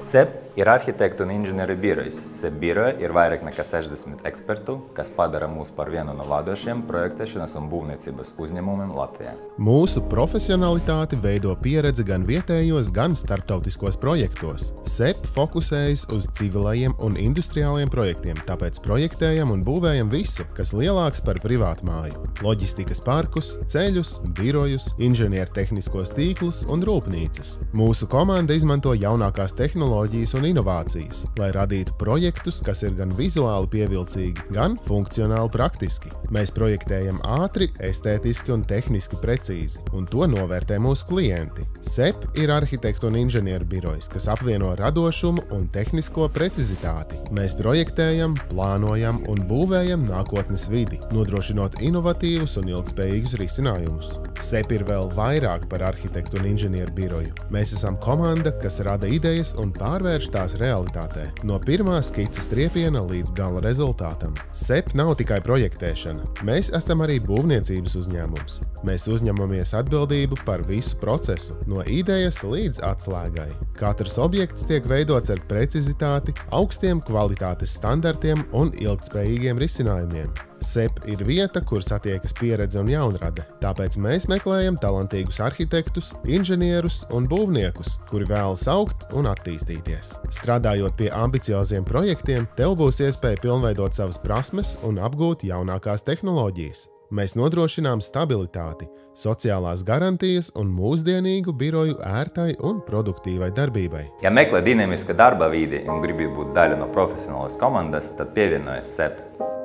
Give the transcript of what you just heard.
SEP ir arhitektu un inženieru birojs. SEP biroja ir vairāk nekā 60 ekspertu, kas padara mūs par vienu no vadošiem projektēšanas un būvniecības uzņēmumiem Latvijā. Mūsu profesionalitāti veido pieredze gan vietējos, gan starptautiskos projektos. SEP fokusējas uz civilajiem un industriāliem projektiem, tāpēc projektējam un būvējam visu, kas lielāks par privātmāju. Loģistikas parkus, ceļus, birojus, inženiertehniskos tīklus un rūpnīcas. Mūsu komanda izmanto jaunākās tehnoloģijas un inovācijas, lai radītu projektus, kas ir gan vizuāli pievilcīgi, gan funkcionāli praktiski. Mēs projektējam ātri, estētiski un tehniski precīzi, un to novērtē mūsu klienti. SEP ir arhitektu un inženieru birojs, kas apvieno radošumu un tehnisko precizitāti. Mēs projektējam, plānojam un būvējam nākotnes vidi, nodrošinot inovatīvus un ilgspējīgus risinājumus. SEP ir vēl vairāk par arhitektu un inženieru biroju. Mēs esam komanda, kas rada idejas un pārvērš tās realitātē, no pirmā skices triepiena līdz gala rezultātam. SEP nav tikai projektēšana. Mēs esam arī būvniecības uzņēmums. Mēs uzņemamies atbildību par visu procesu, no idejas līdz atslēgai. Katrs objekts tiek veidots ar precizitāti, augstiem kvalitātes standartiem un ilgtspējīgiem risinājumiem. SEP ir vieta, kur satiekas pieredze un jaunrade, tāpēc mēs meklējam talantīgus arhitektus, inženierus un būvniekus, kuri vēlas augt un attīstīties. Strādājot pie ambicioziem projektiem, tev būs iespēja pilnveidot savas prasmes un apgūt jaunākās tehnoloģijas. Mēs nodrošinām stabilitāti, sociālās garantijas un mūsdienīgu biroju ērtai un produktīvai darbībai. Ja meklē dinamisku darba vidi un gribi būt daļa no profesionālas komandas, tad pievienojies SEP.